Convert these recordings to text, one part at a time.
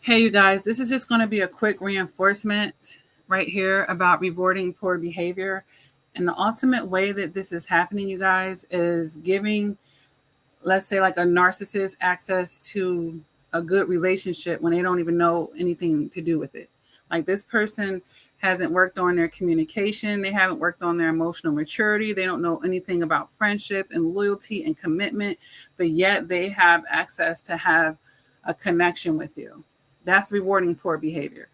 Hey, you guys, this is just going to be a quick reinforcement right here about rewarding poor behavior. And the ultimate way that this is happening, you guys, is giving, let's say, like a narcissist access to a good relationship when they don't even know anything to do with it. Like this person hasn't worked on their communication, they haven't worked on their emotional maturity, they don't know anything about friendship and loyalty and commitment, but yet they have access to have a connection with you. That's rewarding poor behavior.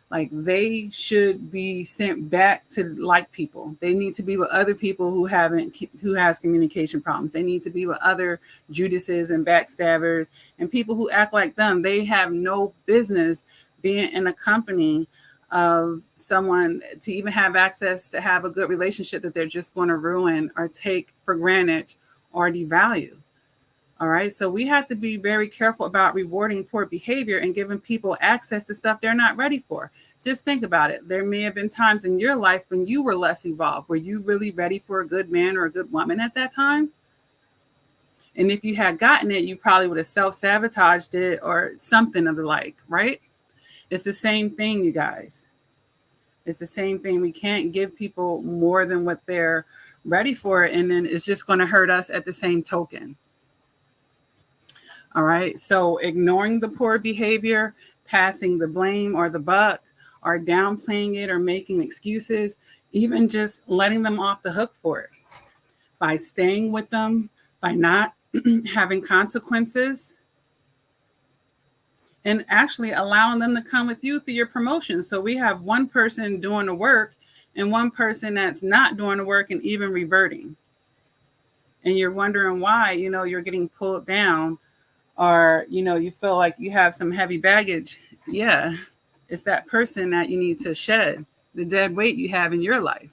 Like they should be sent back to like people. They need to be with other people who has communication problems. They need to be with other Judases and backstabbers and people who act like them. They have no business being in a company of someone to even have access to have a good relationship that they're just going to ruin or take for granted or devalue. All right. So we have to be very careful about rewarding poor behavior and giving people access to stuff they're not ready for. Just think about it. There may have been times in your life when you were less evolved. Were you really ready for a good man or a good woman at that time? And if you had gotten it, you probably would have self-sabotaged it or something of the like, right? It's the same thing, you guys. It's the same thing. We can't give people more than what they're ready for. And then it's just going to hurt us at the same token. All right. So ignoring the poor behavior, passing the blame or the buck, or downplaying it or making excuses, even just letting them off the hook for it by staying with them, by not having consequences, and actually allowing them to come with you through your promotion. So we have one person doing the work and one person that's not doing the work and even reverting. And you're wondering why, you're getting pulled down or you feel like you have some heavy baggage. Yeah, it's that person that you need to shed the dead weight you have in your life.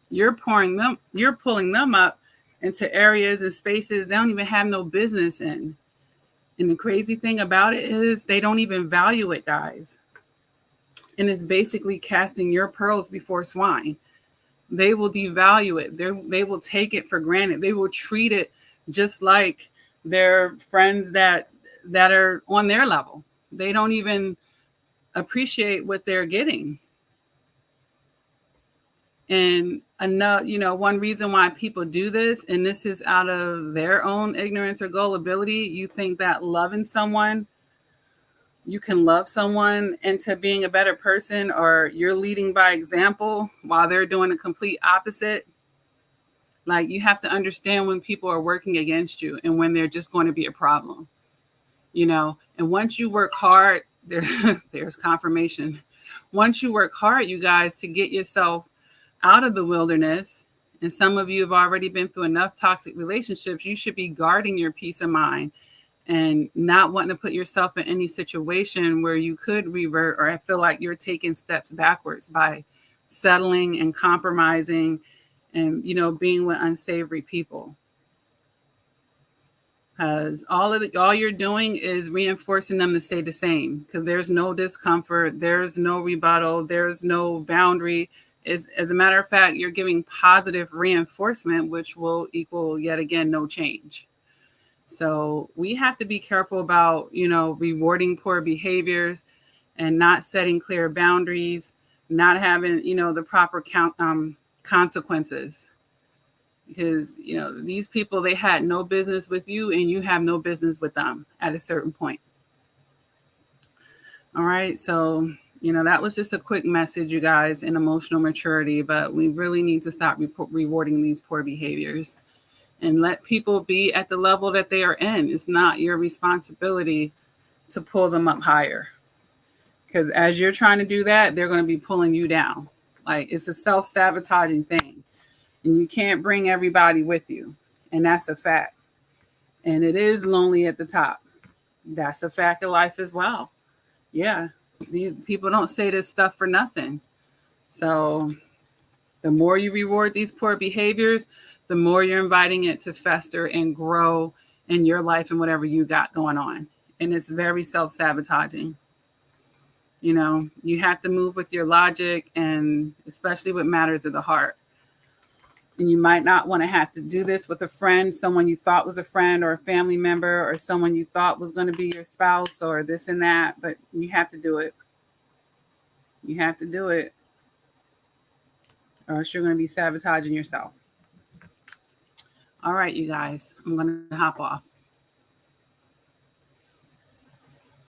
You're pulling them up into areas and spaces they don't even have no business in. And the crazy thing about it is they don't even value it, guys. And it's basically casting your pearls before swine. They will devalue it. They will take it for granted. They will treat it just like their friends that are on their level. They don't even appreciate what they're getting. And one reason why people do this, and this is out of their own ignorance or gullibility, you think that you can love someone into being a better person, or you're leading by example while they're doing the complete opposite. Like, you have to understand when people are working against you and when they're just going to be a problem, and once you work hard, there's confirmation. Once you work hard, you guys, to get yourself out of the wilderness, and some of you have already been through enough toxic relationships, you should be guarding your peace of mind and not wanting to put yourself in any situation where you could revert or feel like you're taking steps backwards by settling and compromising and, being with unsavory people. Because all you're doing is reinforcing them to stay the same, because there's no discomfort, there's no rebuttal, there's no boundary. As a matter of fact, you're giving positive reinforcement, which will equal, yet again, no change. So we have to be careful about, rewarding poor behaviors and not setting clear boundaries, not having, the proper consequences. Because, these people, they had no business with you and you have no business with them at a certain point. All right. So, that was just a quick message, you guys, in emotional maturity, but we really need to stop rewarding these poor behaviors and let people be at the level that they are in. It's not your responsibility to pull them up higher, because as you're trying to do that, they're going to be pulling you down. Like, it's a self-sabotaging thing, and you can't bring everybody with you. And that's a fact. And it is lonely at the top. That's a fact of life as well. Yeah. These people don't say this stuff for nothing. So the more you reward these poor behaviors, the more you're inviting it to fester and grow in your life and whatever you got going on. And it's very self-sabotaging. You have to move with your logic, and especially with matters of the heart. And you might not want to have to do this with a friend, someone you thought was a friend or a family member, or someone you thought was going to be your spouse or this and that, but you have to do it. You have to do it, or else you're going to be sabotaging yourself. All right, you guys, I'm going to hop off.